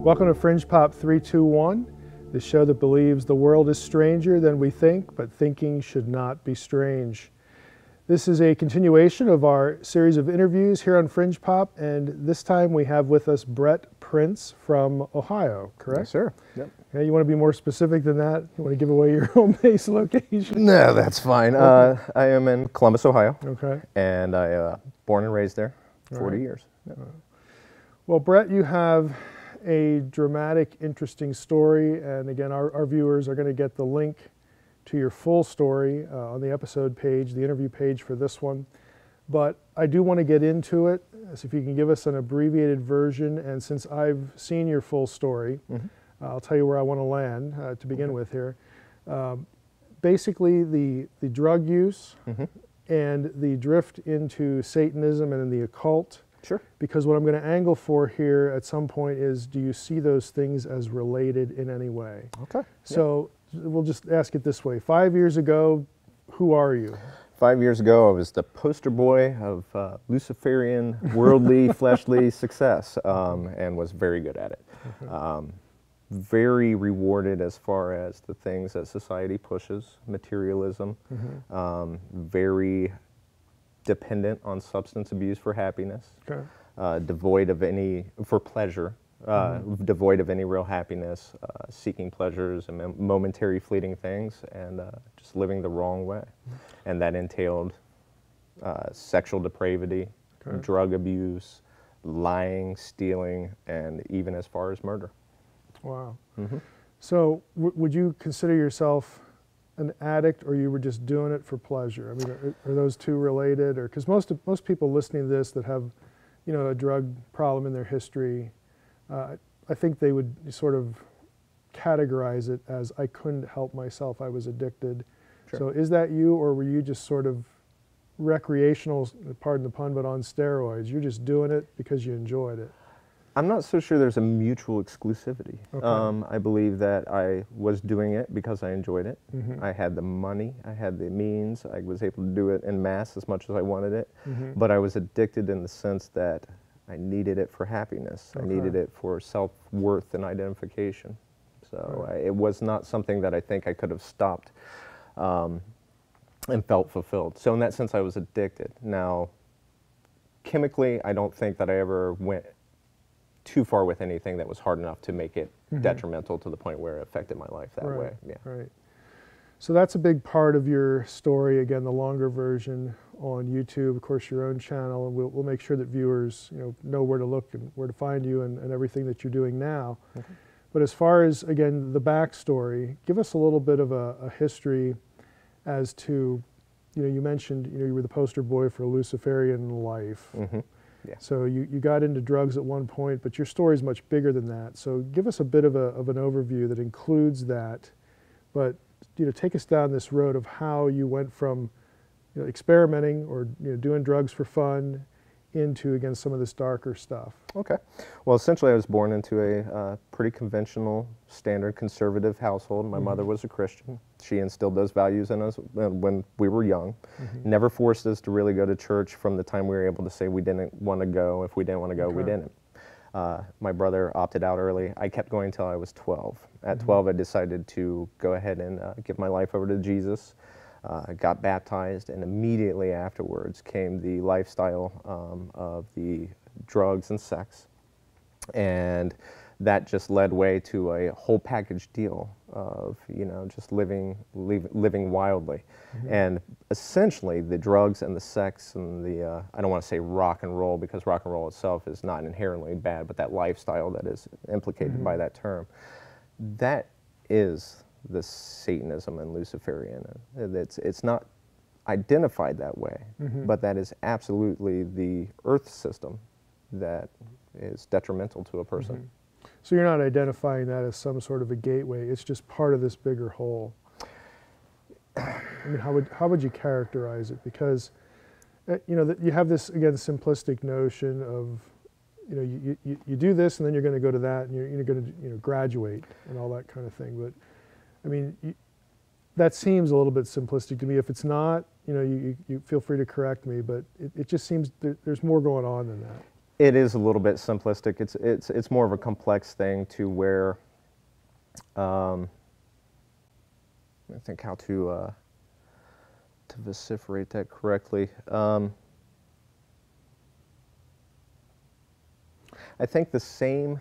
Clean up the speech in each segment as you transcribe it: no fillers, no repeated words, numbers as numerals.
Welcome to Fringe Pop 321, the show that believes the world is stranger than we think, but thinking should not be strange. This is a continuation of our series of interviews here on Fringe Pop, and this time we have with us Brett Prince from Ohio, correct? Yes, sir. Yep. Yeah, you want to be more specific than that? You want to give away your home base location? No, that's fine. Okay. I am in Columbus, Ohio. Okay. And I born and raised there, 40 right. years. Yep. Well, Brett, you have a dramatic, interesting story, and again, our viewers are going to get the link to your full story on the episode page, the interview page for this one. But I do want to get into it, so if you can give us an abbreviated version, and since I've seen your full story, I'll tell you where I want to land to begin with here. Basically, the drug use and the drift into Satanism and in the occult. Sure. Because what I'm going to angle for here at some point is, do you see those things as related in any way? Okay. So we'll just ask it this way. 5 years ago, who are you? 5 years ago, I was the poster boy of Luciferian, worldly, fleshly success, and was very good at it. Very rewarded as far as the things that society pushes, materialism, very dependent on substance abuse for happiness, devoid of any, for pleasure, devoid of any real happiness, seeking pleasures and momentary fleeting things, and just living the wrong way. And that entailed sexual depravity, drug abuse, lying, stealing, and even as far as murder. Wow. So would you consider yourself an addict, or you were just doing it for pleasure? I mean, are those two related? Or because most people listening to this that have, you know, a drug problem in their history, I think they would sort of categorize it as, I couldn't help myself, I was addicted. Sure. So is that you, or were you just sort of recreational, pardon the pun, but on steroids? You're just doing it because you enjoyed it? I'm not so sure there's a mutual exclusivity. Okay. I believe that I was doing it because I enjoyed it. I had the money, I had the means, I was able to do it en masse as much as I wanted it, but I was addicted in the sense that I needed it for happiness. I needed it for self-worth and identification. So it was not something that I think I could have stopped and felt fulfilled. So in that sense, I was addicted. Now, chemically, I don't think that I ever went too far with anything that was hard enough to make it detrimental to the point where it affected my life that way. Yeah. Right. So that's a big part of your story. Again, the longer version on YouTube, of course, your own channel, and we'll make sure that viewers know where to look and where to find you and everything that you're doing now. But as far as, again, the backstory, give us a little bit of a history as to, you mentioned you were the poster boy for Luciferian life. Yeah. So you got into drugs at one point, but your story is much bigger than that. So give us a bit of an overview that includes that, but take us down this road of how you went from experimenting or doing drugs for fun into, again, some of this darker stuff. Okay. Well, essentially I was born into a pretty conventional, standard conservative household. My mother was a Christian. She instilled those values in us when we were young. Never forced us to really go to church from the time we were able to say we didn't want to go. If we didn't want to go, we didn't. My brother opted out early. I kept going until I was 12. At 12, I decided to go ahead and give my life over to Jesus. Got baptized, and immediately afterwards came the lifestyle of the drugs and sex. And that just led way to a whole package deal of, just living wildly. And essentially the drugs and the sex and the, I don't want to say rock and roll, because rock and roll itself is not inherently bad, but that lifestyle that is implicated by that term, that is the Satanism and Luciferian. It's not identified that way, but that is absolutely the earth system that is detrimental to a person. So you're not identifying that as some sort of a gateway, it's just part of this bigger whole. I mean, how would you characterize it? Because you have this, again, simplistic notion of you do this and then you're going to go to that and you're going to graduate and all that kind of thing. But I mean, that seems a little bit simplistic to me. If it's not, you feel free to correct me, but it just seems there's more going on than that. It is a little bit simplistic. It's more of a complex thing to where I think how to vociferate that correctly. I think the same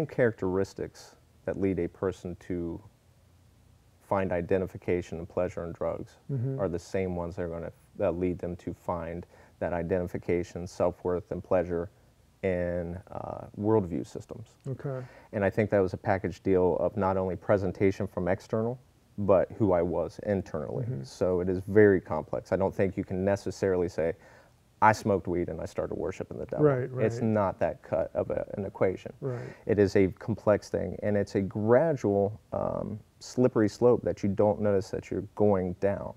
characteristics that lead a person to find identification and pleasure in drugs are the same ones that lead them to find that identification, self-worth, and pleasure in worldview systems. Okay. And I think that was a package deal of not only presentation from external, but who I was internally. So it is very complex. I don't think you can necessarily say, I smoked weed and I started worshiping the devil. Right, right. It's not that cut of an equation. Right. It is a complex thing, and it's a gradual, slippery slope that you don't notice that you're going down.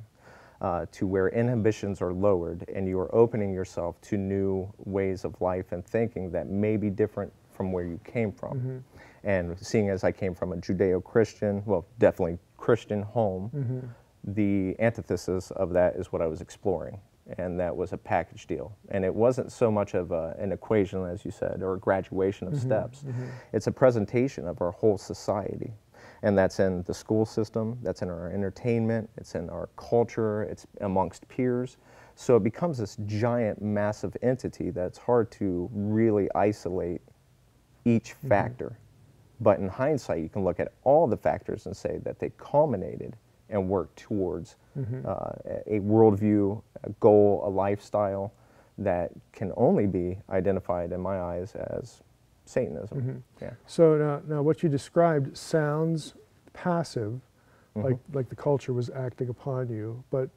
To where inhibitions are lowered and you are opening yourself to new ways of life and thinking that may be different from where you came from. And seeing as I came from a Judeo-Christian, well, definitely Christian home, the antithesis of that is what I was exploring. And that was a package deal. And it wasn't so much of an equation, as you said, or a graduation of steps. It's a presentation of our whole society. And that's in the school system, that's in our entertainment, it's in our culture, it's amongst peers. So it becomes this giant, massive entity that's hard to really isolate each factor. But in hindsight, you can look at all the factors and say that they culminated and worked towards a worldview, a goal, a lifestyle that can only be identified in my eyes as Satanism. Yeah. So now what you described sounds passive, like the culture was acting upon you. But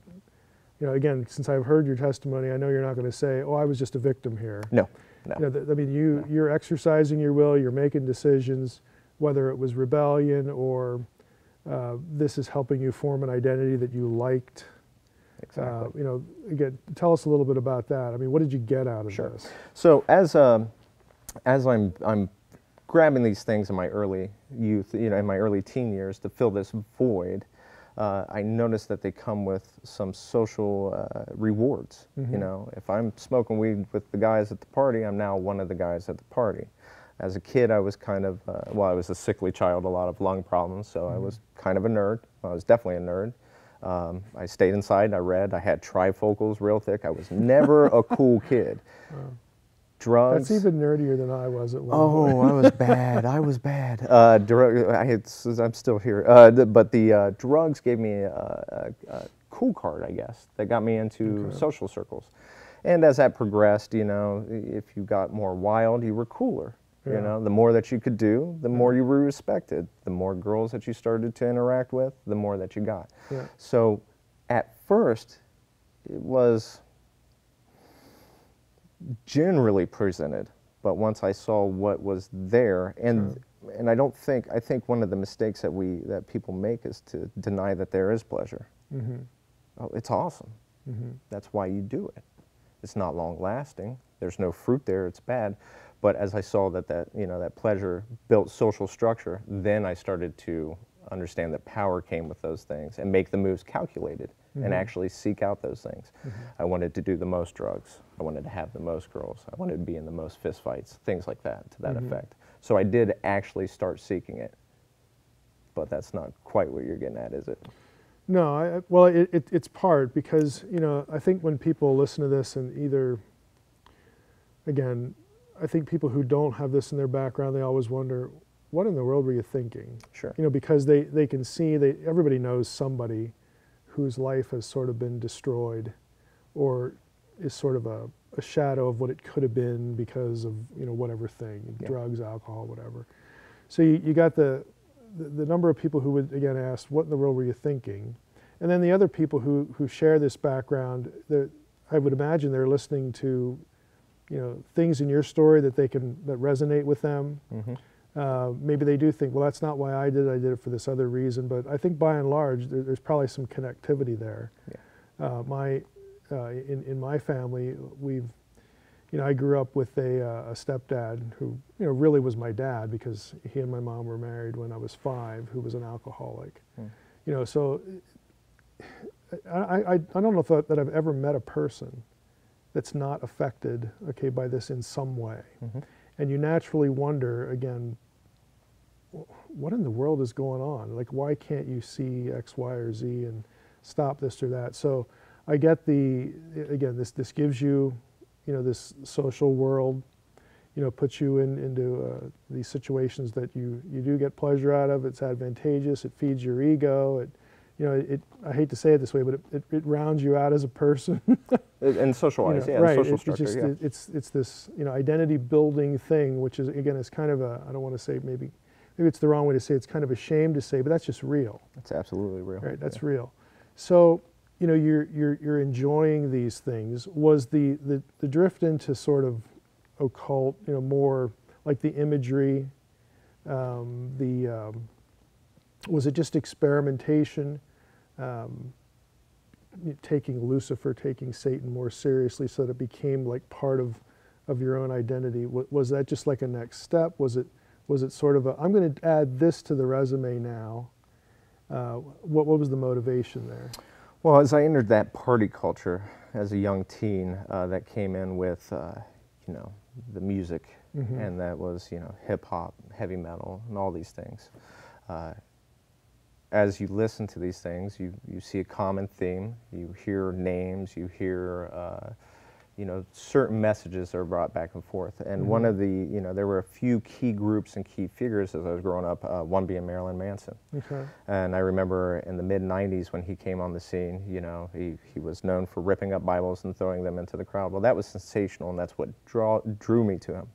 you know, again, since I've heard your testimony, I know you're not going to say, "Oh, I was just a victim here." No, no. You know, I mean, you're exercising your will. You're making decisions, whether it was rebellion or this is helping you form an identity that you liked. Exactly. You know, again, tell us a little bit about that. I mean, what did you get out of this? So as I'm grabbing these things in my early youth, you know, in my early teen years to fill this void, I noticed that they come with some social rewards. You know, if I'm smoking weed with the guys at the party, I'm now one of the guys at the party. As a kid, I was kind of, well, I was a sickly child, a lot of lung problems, so I was kind of a nerd. I was definitely a nerd. I stayed inside, I read, I had trifocals real thick. I was never a cool kid. Drugs. That's even nerdier than I was at one point. I was bad. I was bad. I'm still here. But the drugs gave me a cool card, I guess, that got me into social circles. And as that progressed, you know, if you got more wild, you were cooler. You know, the more that you could do, the more you were respected. The more girls that you started to interact with, the more that you got. So at first, it was generally presented, but once I saw what was there, and I think one of the mistakes that people make is to deny that there is pleasure. Oh, it's awesome. That's why you do it. It's not long lasting. There's no fruit there. It's bad. But as I saw that pleasure built social structure, then I started to understand that power came with those things and make the moves calculated and actually seek out those things. I wanted to do the most drugs. I wanted to have the most girls. I wanted to be in the most fistfights, things like that, to that effect. So I did actually start seeking it. But that's not quite what you're getting at, is it? No, well, it's part, because, you know, I think when people listen to this and either, again, I think people who don't have this in their background, they always wonder, what in the world were you thinking? Sure. You know, because they can see, everybody knows somebody whose life has sort of been destroyed or is sort of a shadow of what it could have been because of, you know, whatever thing, drugs, alcohol, whatever. So you got the number of people who would, again, ask, what in the world were you thinking? And then the other people who share this background, that I would imagine they're listening to, you know, things in your story that resonate with them. Maybe they do think, well, that's not why I did it for this other reason. But I think by and large, there's probably some connectivity there. In my family, I grew up with a stepdad who, you know, really was my dad, because he and my mom were married when I was 5, who was an alcoholic. You know, so I don't know that I've ever met a person that's not affected, okay, by this in some way. Mm-hmm. And you naturally wonder, again, what in the world is going on? Like, why can't you see X, Y, or Z and stop this or that? So I get again, this gives you, this social world, puts you into these situations that you do get pleasure out of. It's advantageous. It feeds your ego. I hate to say it this way, but it rounds you out as a person. And socialize, yeah, right. social structure, yeah. It's this identity building thing, which is, again, is kind of I don't want to say, maybe it's the wrong way to say, it's kind of a shame to say, but that's just real. It's absolutely real. Right, that's real. So you're enjoying these things. Was the drift into sort of occult, more like the imagery, was it just experimentation, taking Lucifer, taking Satan more seriously, so that it became like part of your own identity? Was that just like a next step? Was it sort of I'm going to add this to the resume now? What was the motivation there? Well, as I entered that party culture as a young teen, that came in with, the music, Mm-hmm. and that was, hip hop, heavy metal, and all these things. As you listen to these things, you see a common theme. You hear names. You hear, certain messages are brought back and forth. And Mm-hmm. one of the, there were a few key groups and key figures as I was growing up. One being Marilyn Manson. Okay. And I remember in the mid-'90s when he came on the scene, he was known for ripping up Bibles and throwing them into the crowd. Well, that was sensational, and that's what drew me to him.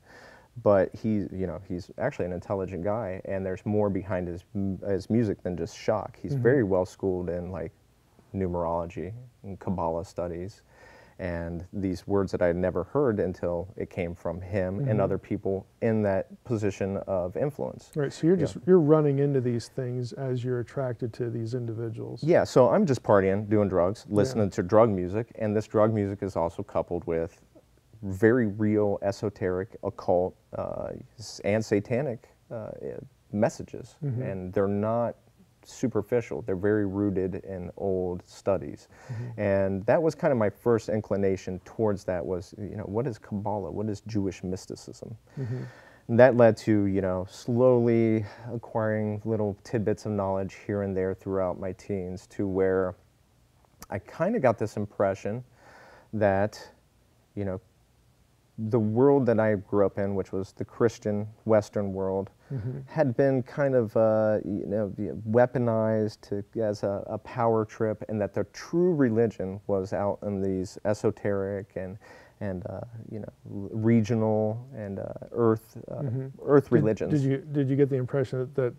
But he's actually an intelligent guy, and there's more behind his music than just shock. He's Mm-hmm. very well schooled in like numerology and Kabbalah studies, and these words that I had never heard until it came from him Mm-hmm. and other people in that position of influence. Right. So you're running into these things as you're attracted to these individuals. Yeah, so I'm just partying, doing drugs, listening to drug music, and this drug music is also coupled with very real esoteric, occult, and satanic messages. Mm-hmm. And they're not superficial. They're very rooted in old studies. Mm-hmm. And that was kind of my first inclination towards that was, what is Kabbalah? What is Jewish mysticism? Mm-hmm. And that led to, slowly acquiring little tidbits of knowledge here and there throughout my teens, to where I kind of got this impression that, the world that I grew up in, which was the Christian Western world, Mm-hmm. had been kind of, weaponized as a power trip, and that the true religion was out in these esoteric and regional and earth religions. Did you get the impression that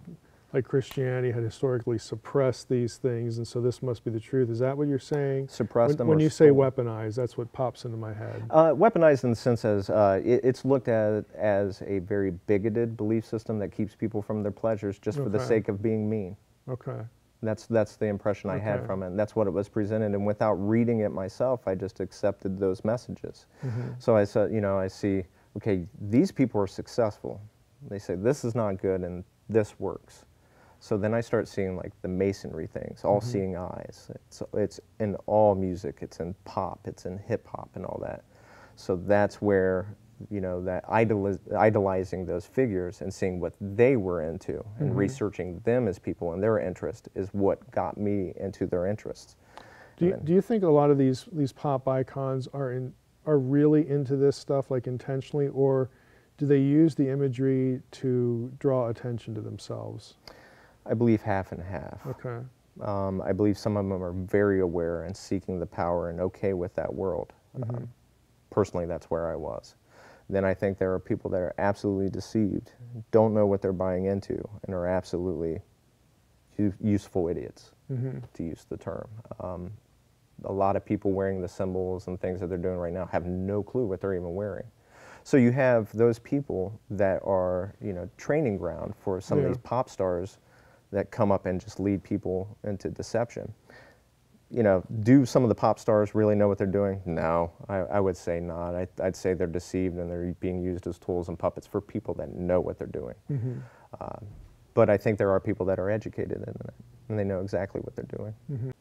like Christianity had historically suppressed these things, and so this must be the truth? Is that what you're saying? Suppressed them. When you say weaponized, that's what pops into my head. Weaponized in the sense as it's looked at as a very bigoted belief system that keeps people from their pleasures just for the Okay. sake of being mean. Okay. That's the impression I had Okay. from it, and that's what it was presented. And without reading it myself, I just accepted those messages. Mm-hmm. So I said, I see, okay, these people are successful. They say this is not good and this works. So then I start seeing like the masonry things, all-seeing eyes. It's in all music. It's in pop. It's in hip-hop and all that. So that's where, that idolizing those figures and seeing what they were into and researching them as people and their interest is what got me into their interests. Do you think a lot of these pop icons are really into this stuff, like intentionally, or do they use the imagery to draw attention to themselves? I believe half and half. Okay. I believe some of them are very aware and seeking the power and okay with that world. Personally, that's where I was. Then I think there are people that are absolutely deceived, don't know what they're buying into, and are absolutely useful idiots, to use the term. A lot of people wearing the symbols and things that they're doing right now have no clue what they're even wearing. So you have those people that are, training ground for some of these pop stars that come up and just lead people into deception. Do some of the pop stars really know what they're doing? No, I would say not. I'd say they're deceived and they're being used as tools and puppets for people that know what they're doing. But I think there are people that are educated in it, and they know exactly what they're doing.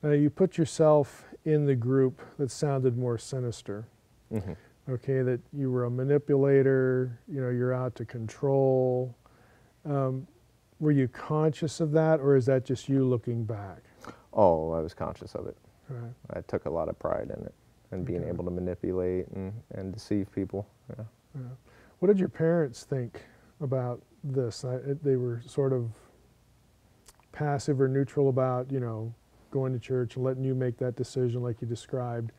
You put yourself in the group that sounded more sinister. Mm-hmm. Okay, that you were a manipulator, you know, you're out to control. Were you conscious of that, or is that just you looking back? Oh, I was conscious of it. Right. I took a lot of pride in it, and being Okay. able to manipulate and deceive people. Yeah. Yeah. What did your parents think about this? They were sort of passive or neutral about, you know, going to church and letting you make that decision like you described.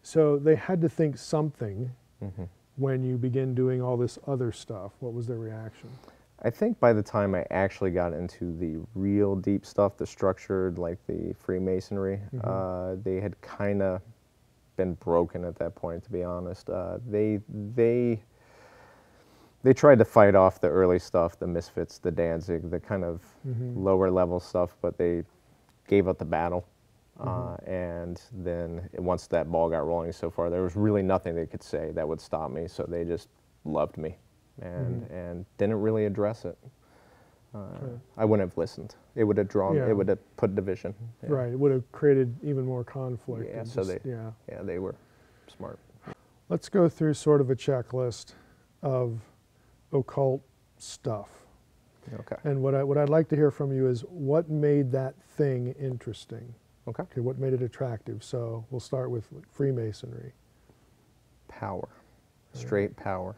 So they had to think something Mm-hmm. when you begin doing all this other stuff. What was their reaction? I think by the time I actually got into the real deep stuff, the structured, like the Freemasonry, they had kind of been broken at that point, to be honest. They tried to fight off the early stuff, the Misfits, the Danzig, the kind of lower level stuff, but they gave up the battle. And then once that ball got rolling so far, there was really nothing they could say that would stop me. So they just loved me and didn't really address it. I wouldn't have listened. It would have drawn, Yeah. it would have put division. Yeah. Right, it would have created even more conflict. Yeah, and so just- yeah, they were smart. Let's go through sort of a checklist of occult stuff. Okay. And what I'd like to hear from you is what made that thing interesting? Okay. Okay, what made it attractive? So we'll start with Freemasonry. Power, straight power.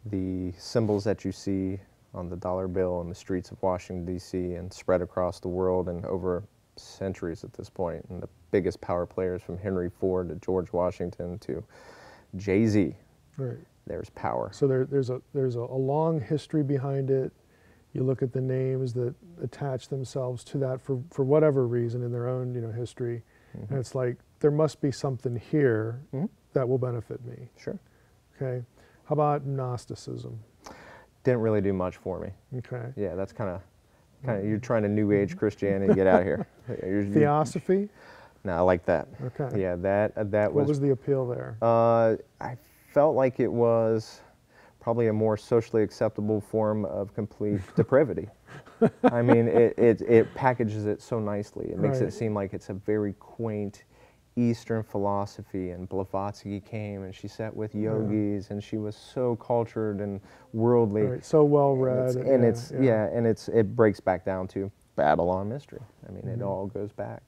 The symbols that you see on the dollar bill in the streets of Washington, D.C. and spread across the world and over centuries at this point. And the biggest power players from Henry Ford to George Washington to Jay-Z, Right. there's power. So there's a long history behind it. You look at the names that attach themselves to that for whatever reason in their own, you know, history, and it's like there must be something here that will benefit me. Sure. Okay. How about Gnosticism? Didn't really do much for me. Okay. Yeah, that's kind of you're trying to New Age Christianity, get out of here. Theosophy? No, I like that. Okay. Yeah, that What was the appeal there? I felt like it was probably a more socially acceptable form of complete depravity. I mean, it packages it so nicely. It makes Right. it seem like it's a very quaint Eastern philosophy. And Blavatsky came and she sat with yogis and she was so cultured and worldly. Right. So well read. It breaks back down to Babylon mystery. I mean, it all goes back.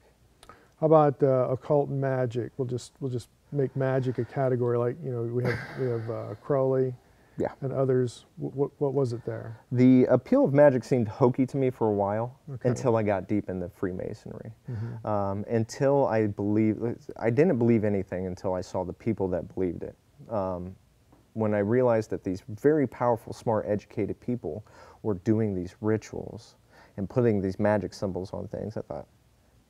How about occult magic? We'll just make magic a category. Like, you know, we have Crowley. Yeah. And others. What was it there? The appeal of magic seemed hokey to me for a while Okay. until I got deep into Freemasonry. Until I didn't believe anything until I saw the people that believed it. When I realized that these very powerful, smart, educated people were doing these rituals and putting these magic symbols on things, I thought,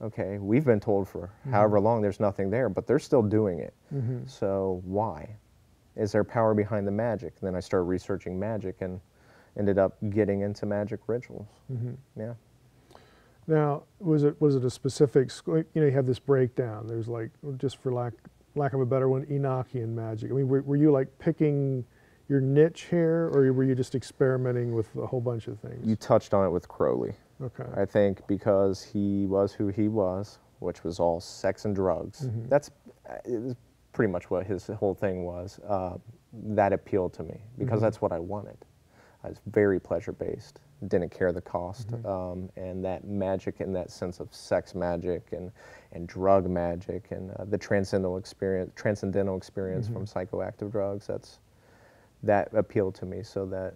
okay, we've been told for however long there's nothing there, but they're still doing it. So why? Is there power behind the magic? And then I started researching magic and ended up getting into magic rituals. Yeah. Now, was it a specific school? You know, you have this breakdown. There's like, just for lack of a better one, Enochian magic. I mean, were you like picking your niche here, or were you just experimenting with a whole bunch of things? You touched on it with Crowley. Okay. I think because he was who he was, which was all sex and drugs. That's pretty much what his whole thing was. That appealed to me because that's what I wanted. I was very pleasure-based, didn't care the cost, and that magic and that sense of sex magic and drug magic and the transcendental experience from psychoactive drugs. That appealed to me. So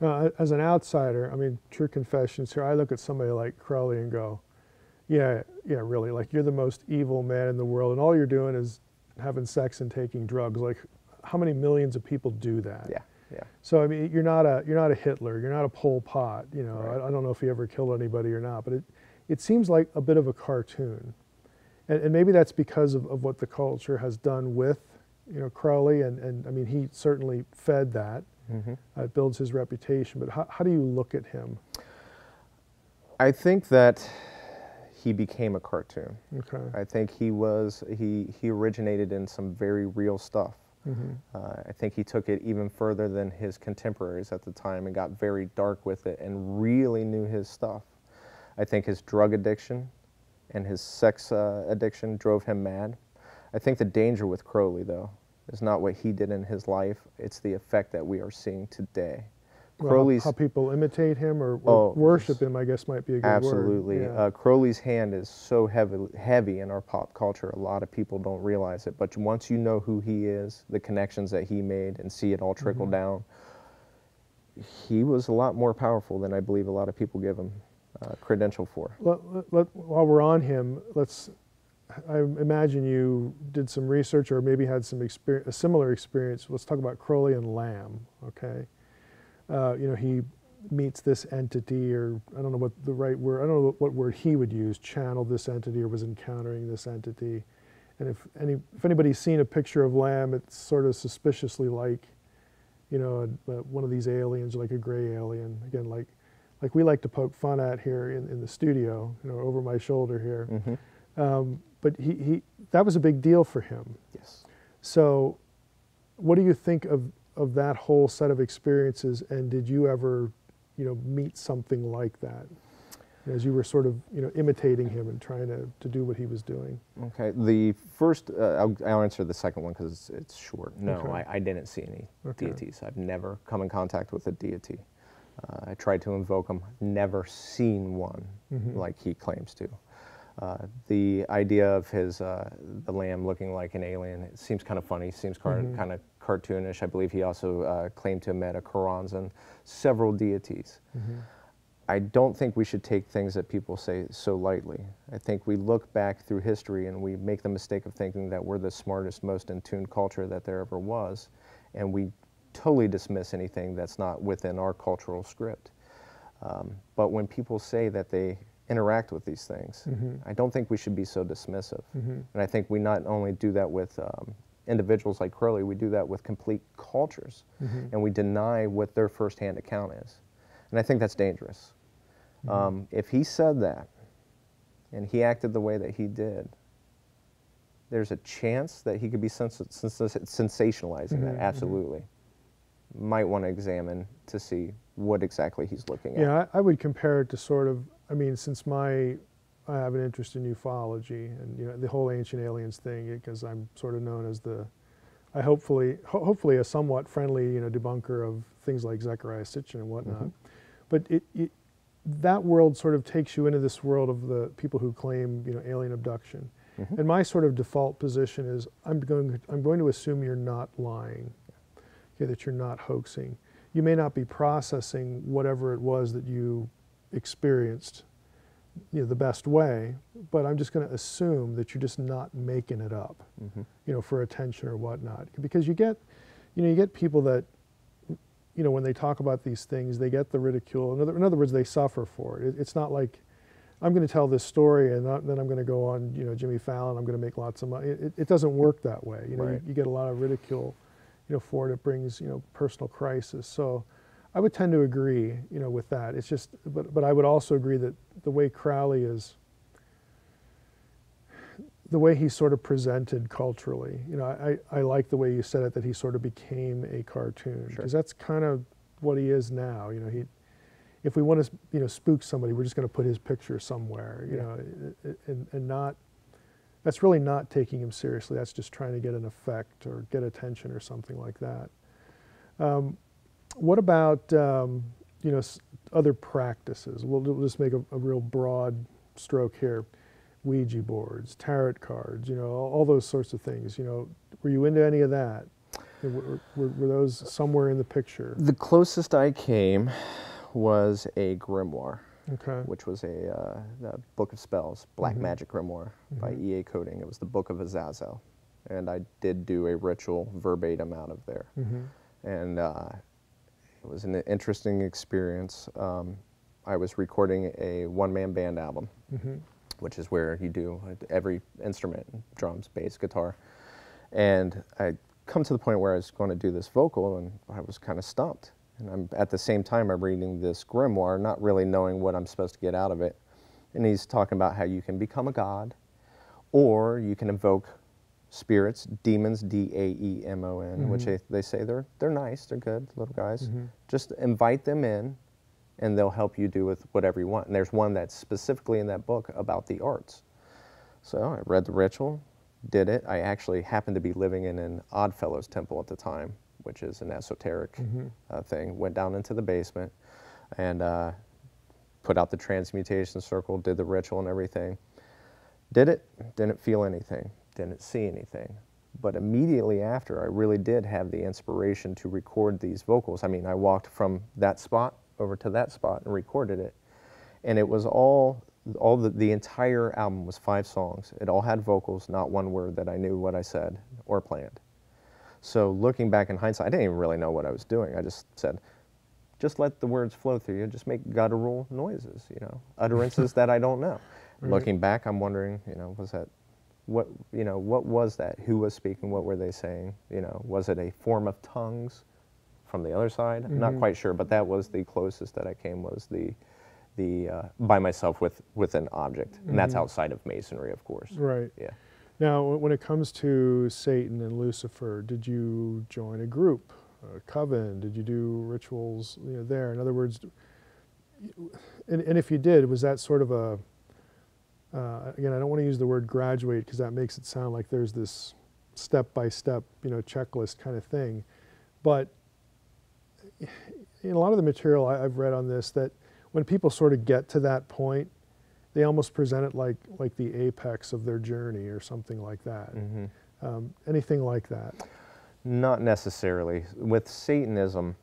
as an outsider, I mean, true confessions here, I look at somebody like Crowley and go, yeah, really, like you're the most evil man in the world, and all you're doing is having sex and taking drugs. Like, how many millions of people do that? Yeah. So I mean, you're not a Hitler, you're not a Pol Pot. You know, Right. I don't know if he ever killed anybody or not, but it seems like a bit of a cartoon, and maybe that's because of what the culture has done with, you know, Crowley, and I mean, he certainly fed that. It builds his reputation. But how do you look at him? I think that he became a cartoon. Okay. I think he originated in some very real stuff. I think he took it even further than his contemporaries at the time and got very dark with it and really knew his stuff. I think his drug addiction and his sex addiction drove him mad. I think the danger with Crowley, though, is not what he did in his life, it's the effect that we are seeing today. Well, Crowley's, how people imitate him or worship him, I guess, might be a good absolutely. word. Yeah. Crowley's hand is so heavy in our pop culture, a lot of people don't realize it, but once you know who he is, the connections that he made, and see it all trickle down, he was a lot more powerful than I believe a lot of people give him credential for. While we're on him, I imagine you did some research or maybe had some a similar experience. Let's talk about Crowley and Lamb, okay? You know, he meets this entity, or I don't know what the right word, I don't know what word he would use, channeled this entity or was encountering this entity. And if anybody's seen a picture of Lamb, it's sort of suspiciously like, you know, one of these aliens, like a gray alien. Again, like we like to poke fun at here in the studio, you know, over my shoulder here. But that was a big deal for him. Yes. So what do you think of that whole set of experiences, and did you ever, you know, meet something like that as you were sort of, you know, imitating him and trying to do what he was doing? Okay, the first, I'll answer the second one because it's short. No, Okay. I didn't see any Okay. deities. I've never come in contact with a deity. I tried to invoke them, never seen one like he claims to. The idea of the lamb looking like an alien, it seems kind of funny, seems kind of cartoonish. I believe he also claimed to have met a Qurans and several deities. I don't think we should take things that people say so lightly. I think we look back through history and we make the mistake of thinking that we're the smartest, most in tune culture that there ever was, and we totally dismiss anything that's not within our cultural script. But when people say that they interact with these things, I don't think we should be so dismissive. And I think we not only do that with individuals like Crowley, we do that with complete cultures, and we deny what their firsthand account is. And I think that's dangerous. If he said that, and he acted the way that he did, there's a chance that he could be sensationalizing that, absolutely. Might want to examine to see what exactly he's looking at. Yeah, I would compare it to sort of, I mean, since I have an interest in ufology and, you know, the whole ancient aliens thing, because I'm sort of known as hopefully a somewhat friendly, you know, debunker of things like Zecharia Sitchin and whatnot. But that world sort of takes you into this world of the people who claim, you know, alien abduction. And my sort of default position is I'm going to assume you're not lying, okay, that you're not hoaxing. You may not be processing whatever it was that you experienced, you know, the best way, but I'm just going to assume that you're just not making it up, you know, for attention or whatnot. Because you get people that, you know, when they talk about these things, they get the ridicule. In other words, they suffer for it. It's not like I'm going to tell this story and then I'm going to go on, you know, Jimmy Fallon, I'm going to make lots of money. It doesn't work that way. You know, Right. you get a lot of ridicule, you know, for it. It brings, you know, personal crisis. So I would tend to agree, you know, with that. It's just, but I would also agree that the way Crowley is, the way he's sort of presented culturally, you know, I like the way you said it, that he sort of became a cartoon, because that's kind of what he is now. You know, if we want to, you know, spook somebody, we're just going to put his picture somewhere, you know, and not, that's really not taking him seriously. That's just trying to get an effect or get attention or something like that. What about, you know, other practices? We'll just make a real broad stroke here. Ouija boards, tarot cards, you know, all those sorts of things. You know, were you into any of that? Were those somewhere in the picture? The closest I came was a grimoire, which was a book of spells, Black Magic Grimoire by E.A. Coding. It was the Book of Azazel, and I did do a ritual verbatim out of there. And it was an interesting experience. I was recording a one-man band album, which is where you do every instrument, drums, bass, guitar. And I come to the point where I was going to do this vocal, and I was kind of stumped. And at the same time, I'm reading this grimoire, not really knowing what I'm supposed to get out of it. And he's talking about how you can become a god, or you can invoke spirits, demons, D-A-E-M-O-N, which they say they're nice, they're good little guys. Just invite them in, and they'll help you do with whatever you want. And there's one that's specifically in that book about the arts. So I read the ritual, did it. I actually happened to be living in an Oddfellows temple at the time, which is an esoteric thing. Went down into the basement and put out the transmutation circle, did the ritual and everything. Did it, didn't feel anything, didn't see anything. But immediately after, I really did have the inspiration to record these vocals. I mean, I walked from that spot over to that spot and recorded it. And it was the entire album was 5 songs. It all had vocals, not one word that I knew what I said or planned. So looking back in hindsight, I didn't even really know what I was doing. I just said, just let the words flow through you. Just make guttural noises, you know, utterances that I don't know. Right. Looking back, I'm wondering, you know, what was that? Who was speaking? What were they saying? You know, was it a form of tongues from the other side? I'm not quite sure, but that was the closest that I came, was the by myself with an object, and that's outside of Masonry, of course. Right. Yeah. Now, when it comes to Satan and Lucifer, did you join a group, a coven? Did you do rituals, you know, there? In other words, and if you did, was that sort of a again, I don't want to use the word graduate because that makes it sound like there's this step-by-step, you know, checklist kind of thing. But in a lot of the material I've read on this, that when people sort of get to that point, they almost present it like the apex of their journey or something like that. Anything like that? Not necessarily. With Satanism,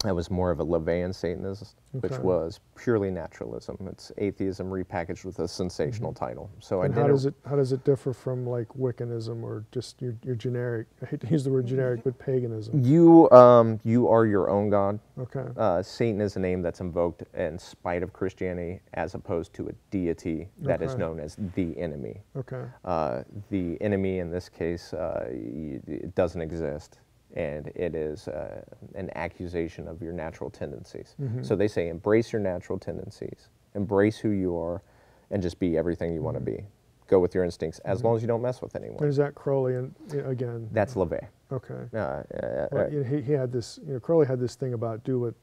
I was more of a LaVeyan Satanist, which was purely naturalism. It's atheism repackaged with a sensational title. So and how does it differ from like Wiccanism or just your generic? I hate to use the word generic, but paganism. You are your own god. Okay. Satan is a name that's invoked in spite of Christianity, as opposed to a deity that is known as the enemy. Okay. The enemy in this case it doesn't exist. And it is an accusation of your natural tendencies. So they say embrace your natural tendencies, embrace who you are, and just be everything you want to be. Go with your instincts, as long as you don't mess with anyone. There's that Crowley, and again. That's LaVey. Okay. Well, he had this, you know, Crowley had this thing about do what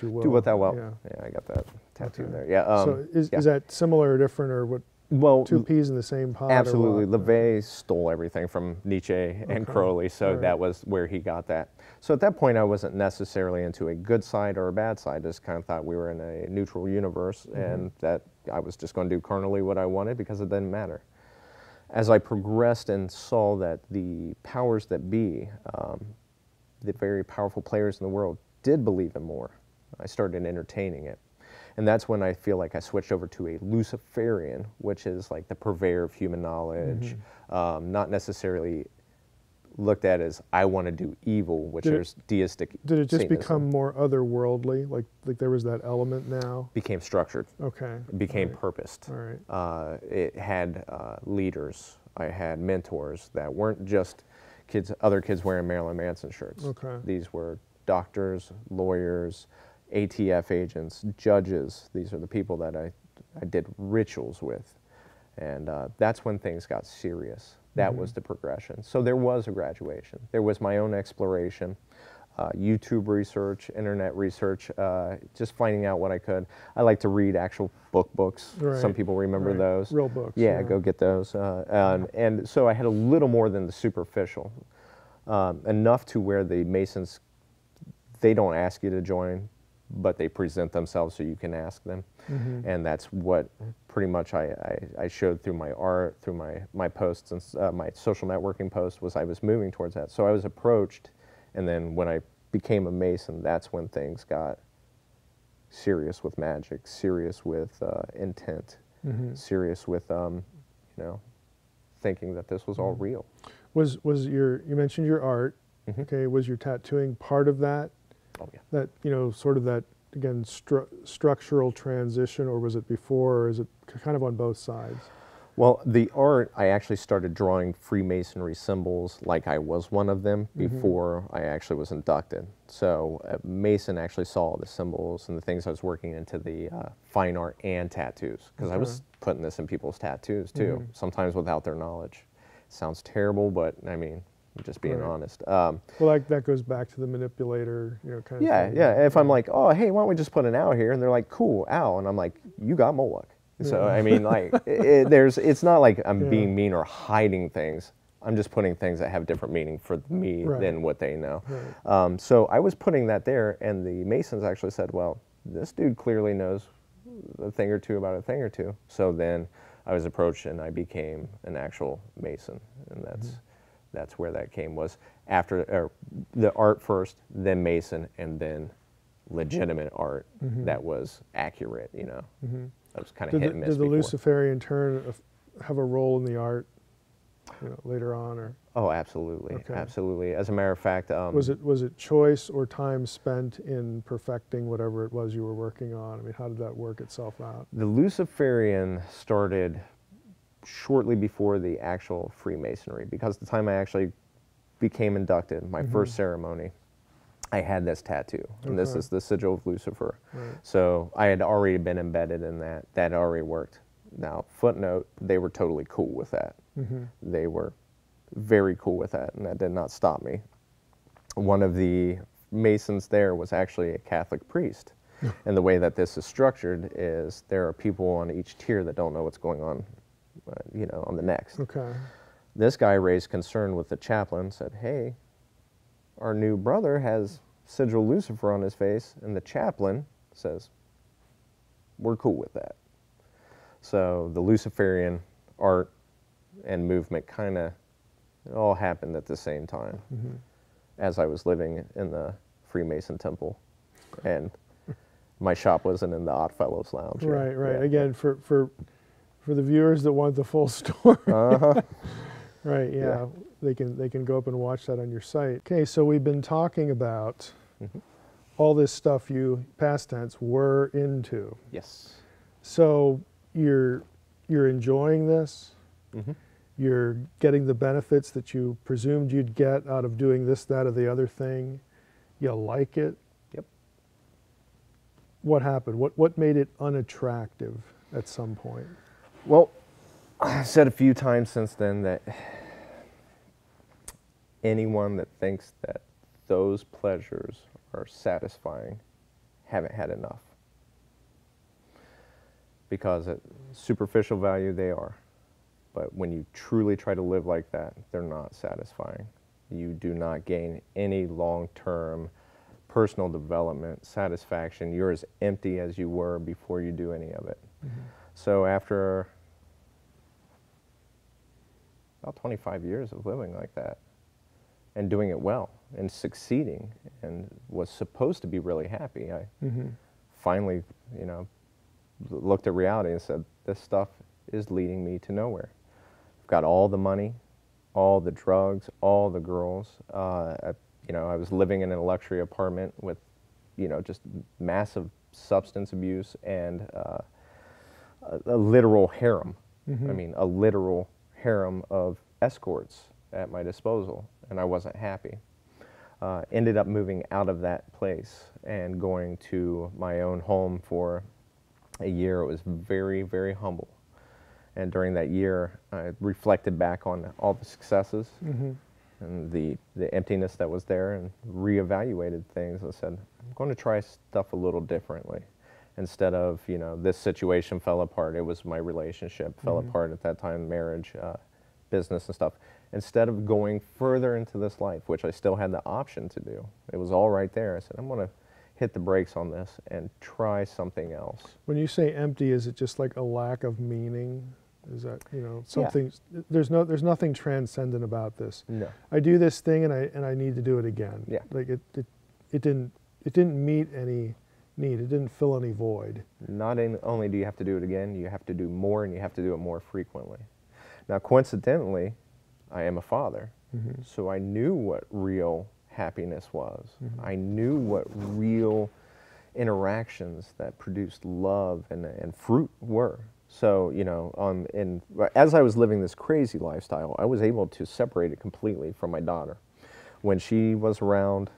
you will. Do what thou wilt. Yeah, I got that tattoo there. Yeah. So is that similar or different, or what? Well, 2 peas in the same pot. Absolutely. LaVey stole everything from Nietzsche and Crowley, so that was where he got that. So at that point, I wasn't necessarily into a good side or a bad side. Just kind of thought we were in a neutral universe, and that I was just going to do carnally what I wanted because it didn't matter. As I progressed and saw that the powers that be, the very powerful players in the world, did believe in more, I started entertaining it. And that's when I feel like I switched over to a Luciferian, which is like the purveyor of human knowledge, not necessarily looked at as I want to do evil, which is deistic. Did it just Satanism. become more otherworldly? Like there was that element now? Became structured. Okay. It became purposed. All right. It had leaders. I had mentors that weren't just other kids wearing Marilyn Manson shirts. Okay. These were doctors, lawyers, ATF agents, judges. These are the people that I did rituals with. And that's when things got serious. That was the progression. So there was a graduation. There was my own exploration, YouTube research, internet research, just finding out what I could. I like to read actual books. Right. Some people remember those. Real books. Yeah, go get those. And so I had a little more than the superficial, enough to where the Masons, they don't ask you to join, but they present themselves so you can ask them. And that's what pretty much I showed through my art, through my posts and my social networking posts, was I was moving towards that. So I was approached, and then when I became a Mason, that's when things got serious with magic, serious with intent, serious with, you know, thinking that this was all real. Was you mentioned your art, okay, was your tattooing part of that? Oh, yeah. That, you know, sort of that, again, structural transition, or was it before, or is it kind of on both sides? Well, the art, I actually started drawing Freemasonry symbols like I was one of them before I actually was inducted. So Mason actually saw the symbols and the things I was working into the fine art and tattoos, because I was putting this in people's tattoos too, sometimes without their knowledge. Sounds terrible, but I mean, just being honest. Well, that goes back to the manipulator, you know, kind of thing. Yeah. If I'm like, oh, hey, why don't we just put an owl here? And they're like, cool, owl. And I'm like, you got Moloch. So I mean, like, it's not like I'm Yeah. being mean or hiding things. I'm just putting things that have different meaning for me Right. than what they know. Right. So I was putting that there, and the Masons actually said, well, this dude clearly knows a thing or two about a thing or two. So then I was approached, and I became an actual Mason, and that's where that came, was after the art first, then Mason, and then legitimate art that was accurate, you know. I was kind of hit and miss Did the before. Luciferian turn have a role in the art, you know, later on, or Oh, absolutely, Okay. absolutely. As a matter of fact, was it choice or time spent in perfecting whatever it was you were working on? I mean, how did that work itself out? the Luciferian started shortly before the actual Freemasonry, because the time I actually became inducted, my first ceremony, I had this tattoo, and this Okay. is the sigil of Lucifer. Right. So I had already been embedded in that. That already worked. Now, footnote, they were totally cool with that. They were very cool with that, and that did not stop me. One of the Masons there was actually a Catholic priest. And the way that this is structured is there are people on each tier that don't know what's going on, you know, on the next. Okay. This guy raised concern with the chaplain, said, hey, our new brother has sigil Lucifer on his face, and the chaplain says, we're cool with that. So the Luciferian art and movement kind of all happened at the same time as I was living in the Freemason temple, and my shop wasn't in the Odd Fellows Lounge. Right, right. Yeah. Again, for the viewers that want the full story. Right, yeah. They can go up and watch that on your site. Okay, so we've been talking about all this stuff you, past tense, were into. Yes. So you're enjoying this. You're getting the benefits that you presumed you'd get out of doing this, that, or the other thing. You like it. Yep. What happened? What made it unattractive at some point? Well, I've said a few times since then that anyone that thinks that those pleasures are satisfying haven't had enough. Because at superficial value, they are. But when you truly try to live like that, they're not satisfying. You do not gain any long-term personal development, satisfaction. You're as empty as you were before you do any of it. So after about 25 years of living like that and doing it well and succeeding and was supposed to be really happy, I finally, you know, looked at reality and said, this stuff is leading me to nowhere. I've got all the money, all the drugs, all the girls. You know, I was living in a luxury apartment with, you know, just massive substance abuse and a literal harem. I mean, a literal harem of escorts at my disposal, and I wasn't happy. Ended up moving out of that place and going to my own home for a year. It was very, very humble. And during that year, I reflected back on all the successes and the emptiness that was there, and reevaluated things. I said, I'm going to try stuff a little differently. Instead of, you know, this situation fell apart, it was my relationship fell apart at that time, marriage, business and stuff. Instead of going further into this life, which I still had the option to do, it was all right there. I said, I'm going to hit the brakes on this and try something else. When you say empty, is it just like a lack of meaning? Is that, you know, something? There's nothing transcendent about this. No. I do this thing and I need to do it again. Yeah. Like it didn't meet any need. It didn't fill any void. Not only do you have to do it again, you have to do more, and you have to do it more frequently. Now, coincidentally, I am a father, so I knew what real happiness was. I knew what real interactions that produced love and fruit were. So, you know, as I was living this crazy lifestyle, I was able to separate it completely from my daughter. When she was around,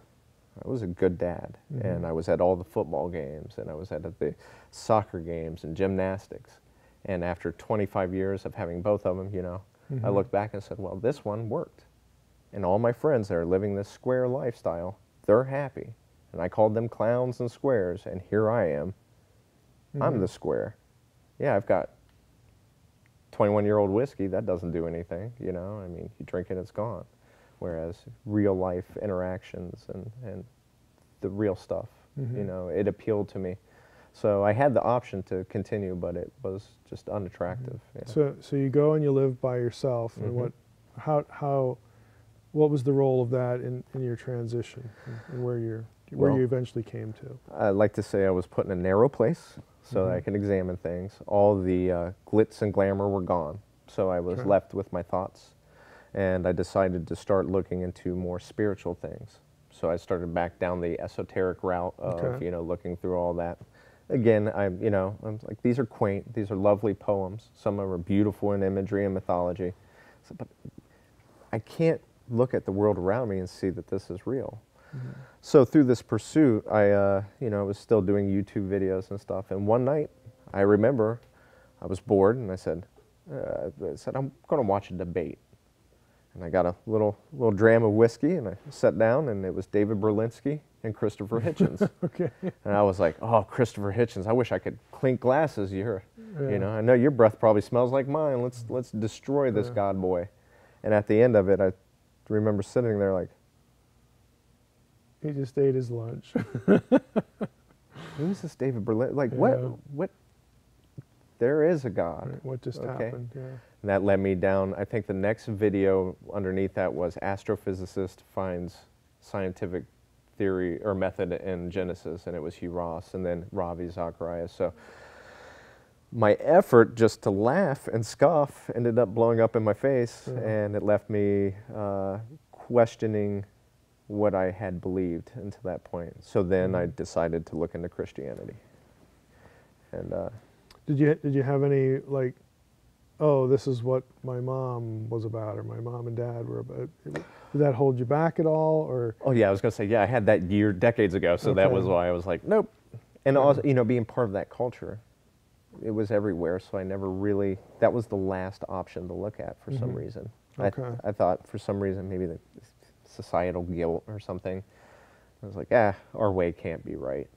I was a good dad, and I was at all the football games, and I was at the soccer games and gymnastics. And after 25 years of having both of them, you know, I looked back and said, well, this one worked. And all my friends that are living this square lifestyle, they're happy. And I called them clowns and squares, and here I am. I'm the square. Yeah, I've got 21-year-old whiskey, that doesn't do anything, you know? I mean, you drink it, it's gone. Whereas real life interactions and the real stuff, you know, it appealed to me. So I had the option to continue, but it was just unattractive. Yeah. So you go and you live by yourself, and what was the role of that in your transition and where you eventually came to? I like to say I was put in a narrow place so that I can examine things. All the glitz and glamour were gone, so I was left with my thoughts, and I decided to start looking into more spiritual things. So I started back down the esoteric route of you know, looking through all that. Again, I'm like, these are quaint, these are lovely poems. Some of them are beautiful in imagery and mythology, but I can't look at the world around me and see that this is real. So through this pursuit, I was still doing YouTube videos and stuff. And one night, I remember I was bored, and I said, I'm going to watch a debate. And I got a little dram of whiskey, and I sat down, and it was David Berlinski and Christopher Hitchens. And I was like, oh, Christopher Hitchens, I wish I could clink glasses. You know, I know your breath probably smells like mine. Let's destroy this God boy. And at the end of it, I remember sitting there like, he just ate his lunch. who's this David Berlin? Like, what? There is a God. Right. What just happened? Yeah. And that led me down. I think the next video underneath that was astrophysicist finds scientific theory or method in Genesis, and it was Hugh Ross, and then Ravi Zacharias. So my effort just to laugh and scoff ended up blowing up in my face, and it left me questioning what I had believed until that point. So then I decided to look into Christianity. And did you have any, like, oh, this is what my mom was about, or my mom and dad were about? Did that hold you back at all, or? Oh yeah, I was gonna say, yeah, I had that decades ago, so that was why I was like, nope. And also, you know, being part of that culture, it was everywhere, so I never really, that was the last option to look at for some reason. I thought for some reason maybe the societal guilt or something. I was like, our way can't be right.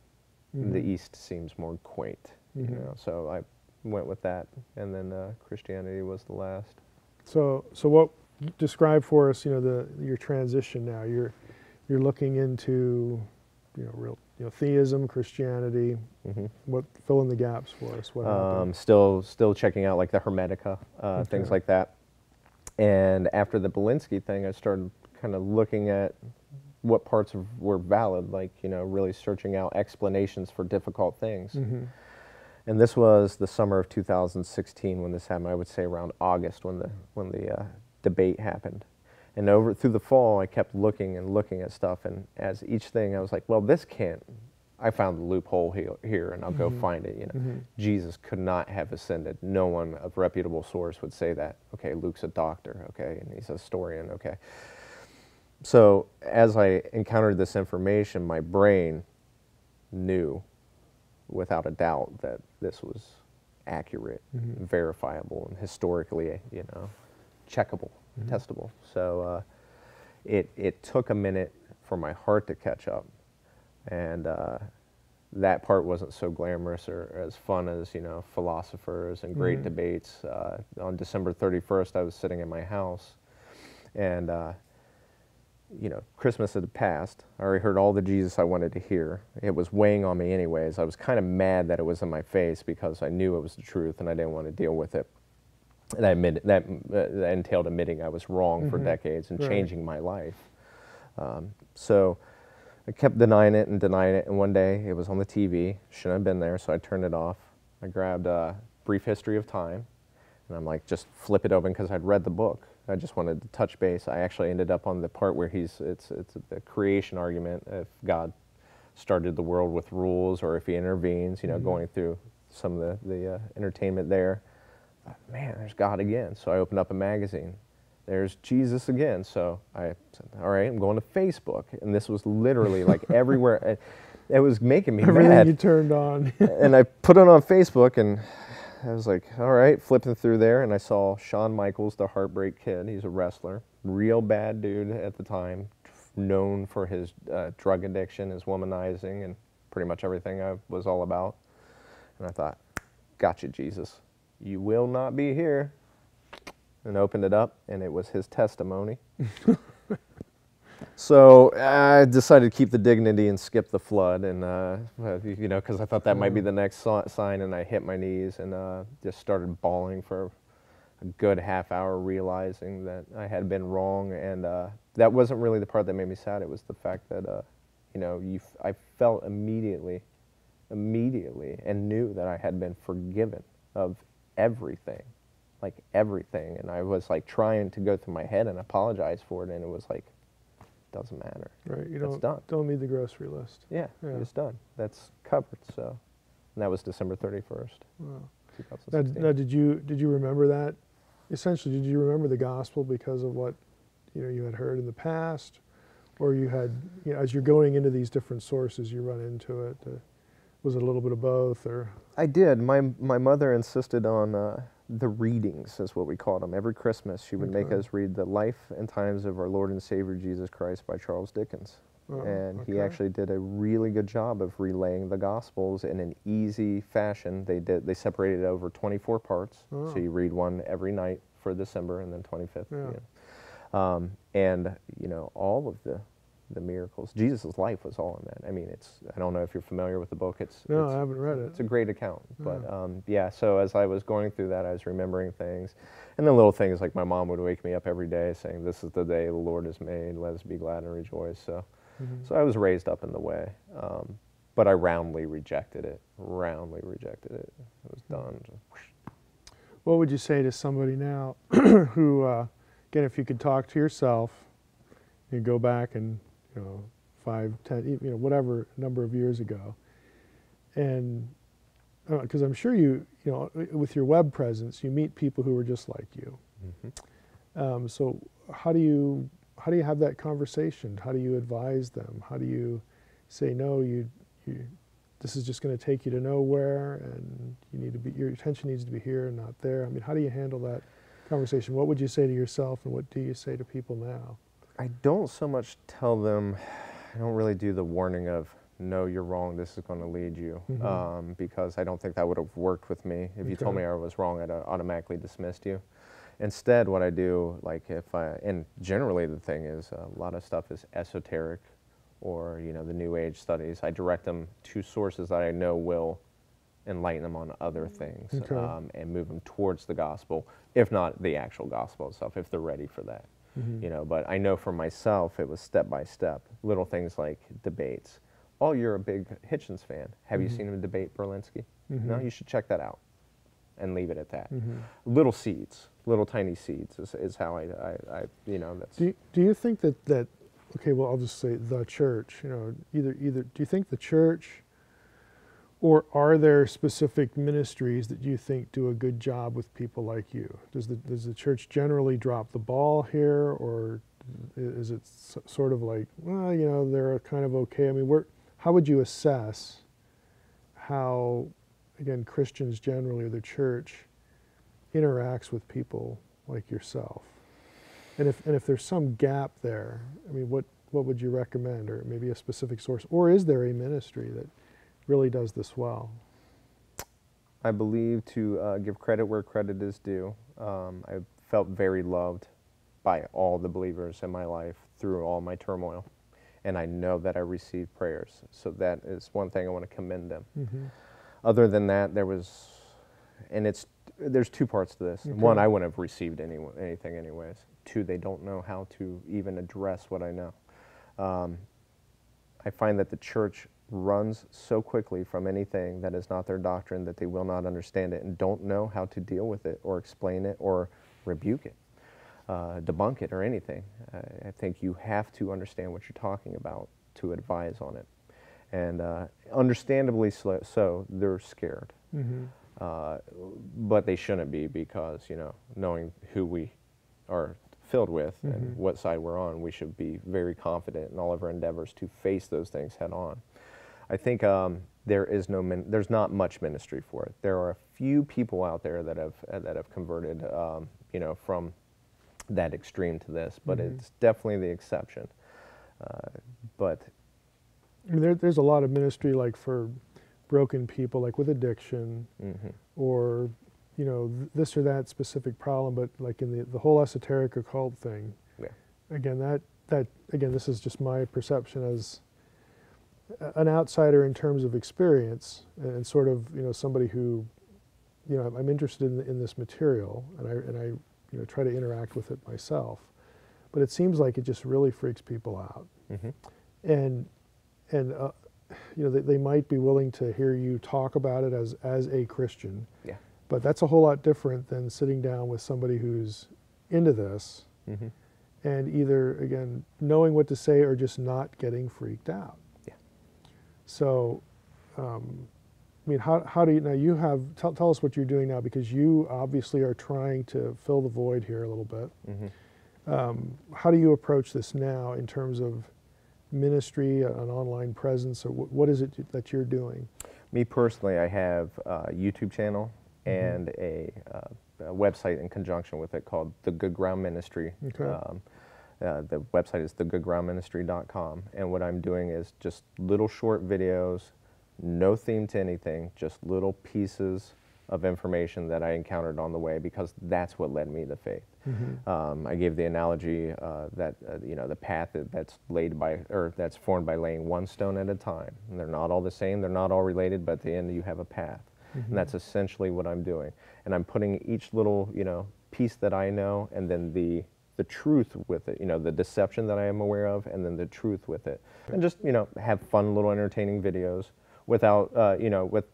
The East seems more quaint, you know, so I went with that, and then Christianity was the last. So what, describe for us, you know, your transition now. You're looking into, you know, real, you know, theism, Christianity. What, fill in the gaps for us? What happened? Still checking out like the Hermetica, things like that. And after the Berlinski thing, I started kind of looking at what parts were valid, like, you know, really searching out explanations for difficult things. And this was the summer of 2016 when this happened. I would say around August when the debate happened. And through the fall, I kept looking and looking at stuff, and as each thing, I was like, well, this can't. I found the loophole here, and I'll go find it. You know, Jesus could not have ascended. No one of reputable source would say that. Okay, Luke's a doctor. Okay, and he's a historian. Okay. So as I encountered this information, my brain knew without a doubt that this was accurate, verifiable, and historically, you know, checkable, testable. So it took a minute for my heart to catch up, and that part wasn't so glamorous or as fun as, you know, philosophers and great debates. On December 31st, I was sitting in my house, and you know, Christmas had passed. I already heard all the Jesus I wanted to hear. It was weighing on me anyways. I was kind of mad that it was in my face because I knew it was the truth and I didn't want to deal with it. And I admit that entailed admitting I was wrong for decades and changing my life. So I kept denying it, and one day it was on the TV. Shouldn't have been there, so I turned it off. I grabbed a Brief History of Time, and I'm like, just flip it open because I'd read the book. I just wanted to touch base. I actually ended up on the part where it's the creation argument, if God started the world with rules or if he intervenes, you know, going through some of the entertainment there. Man, there's God again. So I opened up a magazine. There's Jesus again. So I said, all right, I'm going to Facebook. And this was literally like everywhere. It was making me Everything mad. you turned on. And I put it on Facebook, and I was like, all right, flipping through there, and I saw Shawn Michaels, the Heartbreak Kid. He's a wrestler, real bad dude at the time, known for his drug addiction, his womanizing, and pretty much everything I was all about. And I thought, gotcha, Jesus. You will not be here. and opened it up, and it was his testimony. So I decided to keep the dignity and skip the flood, and you know, because I thought that might be the next sign, and I hit my knees and just started bawling for a good half hour, realizing that I had been wrong, and that wasn't really the part that made me sad. It was the fact that you know, I felt immediately, and knew that I had been forgiven of everything, like everything, and I was like trying to go through my head and apologize for it, and it was like, doesn't matter. Right, you done. don't need the grocery list. Yeah, it's done. That's covered. So, and that was December 31st, Wow. 2016. Now, did you remember that? Essentially, did you remember the gospel because of what you had heard in the past, or you had, as you're going into these different sources, you run into it? Was it a little bit of both, or? I did. My mother insisted on the readings, is what we called them. Every Christmas, she would make us read The Life and Times of Our Lord and Savior Jesus Christ by Charles Dickens. And he actually did a really good job of relaying the Gospels in an easy fashion. They separated it over 24 parts, so you read one every night for December, and then 25th. Yeah. And all of the miracles. Jesus' life was all in that. I mean, I don't know if you're familiar with the book. No, I haven't read it. It's a great account. But yeah, so as I was going through that, I was remembering things. And then little things like my mom would wake me up every day saying, "This is the day the Lord has made. Let us be glad and rejoice." So I was raised up in the way. But I roundly rejected it. It was done. What would you say to somebody now who, again, if you could talk to yourself and go back and 5, 10, whatever number of years ago, and because I'm sure with your web presence, you meet people who are just like you. So how do you have that conversation? How do you advise them? How do you say, no, this is just going to take you to nowhere, and your attention needs to be here and not there? I mean, how do you handle that conversation? What would you say to yourself, and what do you say to people now? I don't so much tell them. I don't really do the warning of, no, you're wrong, this is going to lead you, because I don't think that would have worked with me. If you told me I was wrong, I'd automatically dismissed you. Instead, what I do, and generally the thing is, a lot of stuff is esoteric, or the New Age studies. I direct them to sources that I know will enlighten them on other things, and move them towards the gospel, if not the actual gospel itself, if they're ready for that. But I know for myself, it was step by step. Little things like debates. Oh, you're a big Hitchens fan. Have you seen him debate Berlinski? No, you should check that out, and leave it at that. Little seeds, little tiny seeds is how I that's. Do you think that okay, well, I'll just say the church. Either do you think the church, or are there specific ministries that you think do a good job with people like you? Does the church generally drop the ball here, or is it sort of like, well, they're kind of okay? I mean, how would you assess how, again, Christians generally, or the church, interacts with people like yourself? And if there's some gap there, I mean, what would you recommend, or maybe a specific source, or is there a ministry that really does this well? I believe to give credit where credit is due. I felt very loved by all the believers in my life through all my turmoil, and I know that I received prayers. So that is one thing I want to commend them. Other than that, there's two parts to this. One, I wouldn't have received anything anyways. Two, they don't know how to even address what I know. I find that the church runs so quickly from anything that is not their doctrine that they will not understand it and don't know how to deal with it or explain it or rebuke it, debunk it or anything. I think you have to understand what you're talking about to advise on it. And understandably so, they're scared. But they shouldn't be, because, knowing who we are filled with and what side we're on, we should be very confident in all of our endeavors to face those things head on. I think there's not much ministry for it. There are a few people out there that have converted, from that extreme to this, but it's definitely the exception. But I mean, there's a lot of ministry, like for broken people, like with addiction, or you know, this or that specific problem, but like in the whole esoteric occult thing, Yeah. again, again, this is just my perception as an outsider in terms of experience, and sort of, you know, somebody who, you know, I'm interested in this material, and I you know, try to interact with it myself, but it seems like it just really freaks people out. Mm-hmm. And you know, they might be willing to hear you talk about it as a Christian. Yeah. But that's a whole lot different than sitting down with somebody who's into this, Mm-hmm. and either, again, knowing what to say or just not getting freaked out. Yeah. So, I mean, how do you, now you have, tell us what you're doing now, because you obviously are trying to fill the void here a little bit. Mm-hmm. How do you approach this now in terms of ministry, an online presence, or what is it that you're doing? Me personally, I have a YouTube channel and a website in conjunction with it called The Good Ground Ministry. Okay. The website is thegoodgroundministry.com, and what I'm doing is just little short videos, no theme to anything, just little pieces of information that I encountered on the way, because that's what led me to faith. Mm-hmm. I gave the analogy that you know, the path that's laid by, or that's formed by laying one stone at a time. And they're not all the same, they're not all related, but at the end you have a path. Mm-hmm. And that's essentially what I'm doing. And I'm putting each little, you know, piece that I know, and then the truth with it, you know, the deception that I am aware of, and then the truth with it. And just, you know, have fun little entertaining videos without, you know, with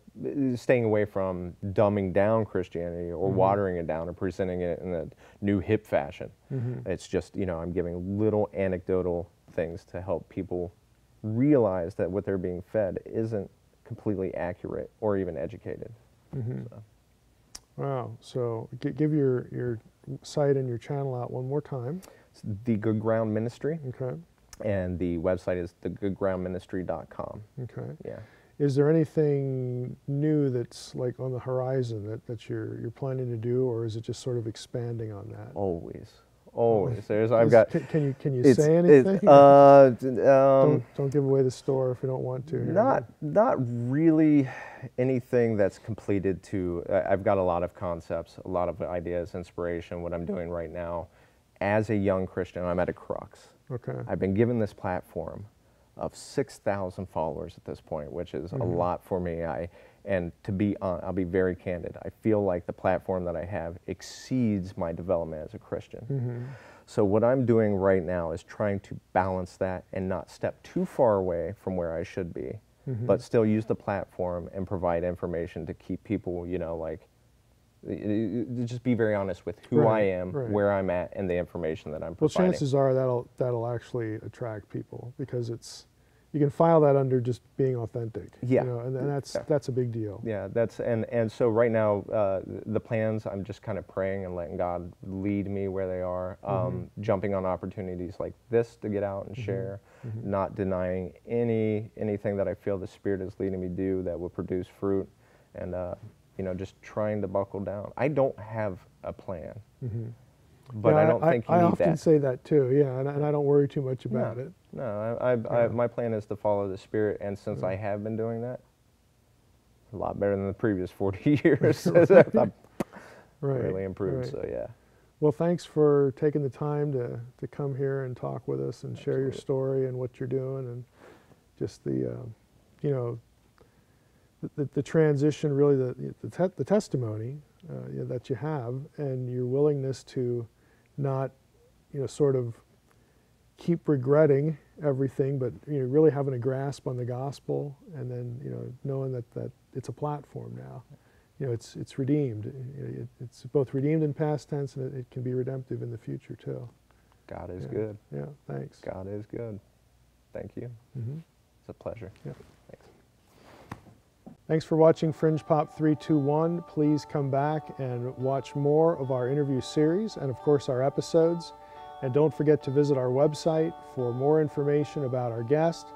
staying away from dumbing down Christianity or watering it down or presenting it in a new hip fashion. Mm-hmm. It's just, you know, I'm giving little anecdotal things to help people realize that what they're being fed isn't completely accurate or even educated. Mm-hmm. So. Wow. So give your site and your channel out one more time. It's The Good Ground Ministry. Okay. And the website is thegoodgroundministry.com. Okay. Yeah. Is there anything new that's like on the horizon that you're planning to do, or is it just sort of expanding on that? Always. I've got. Can you say anything? Don't give away the store if you don't want to. Not really anything that's completed to. I've got a lot of concepts, a lot of ideas, inspiration. What I'm doing right now, as a young Christian, I'm at a crux. Okay. I've been given this platform of 6,000 followers at this point, which is a lot for me. And to be I'll be very candid, I feel like the platform that I have exceeds my development as a Christian. Mm-hmm. So what I'm doing right now is trying to balance that and not step too far away from where I should be, but still use the platform and provide information to keep people, you know, like, just be very honest with who I am, where I'm at, and the information that I'm providing. Well, chances are that'll actually attract people, because you can file that under just being authentic. Yeah. You know, and that's a big deal. Yeah, and so right now the plans, I'm just kind of praying and letting God lead me where they are, jumping on opportunities like this to get out and share, not denying anything that I feel the Spirit is leading me to do that will produce fruit, and you know, just trying to buckle down. I don't have a plan, but I don't think you need that. I often say that too, yeah, and I don't worry too much about it. No, my plan is to follow the Spirit, and since I have been doing that, a lot better than the previous 40 years. I've really improved, so yeah. Well, thanks for taking the time to come here and talk with us and share your story and what you're doing, and just the, you know, the transition, really the testimony you know, that you have, and your willingness to not, you know, sort of keep regretting everything, but, you know, really having a grasp on the gospel, and then, you know, knowing that it's a platform now. You know, it's redeemed. It's both redeemed in past tense, and it can be redemptive in the future too. God is good. Yeah, thanks. God is good. Thank you. It's a pleasure. Yeah. Thanks. Thanks for watching Fringe Pop 321. Please come back and watch more of our interview series, and of course our episodes. And don't forget to visit our website for more information about our guest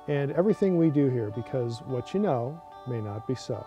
and everything we do here, because what you know may not be so.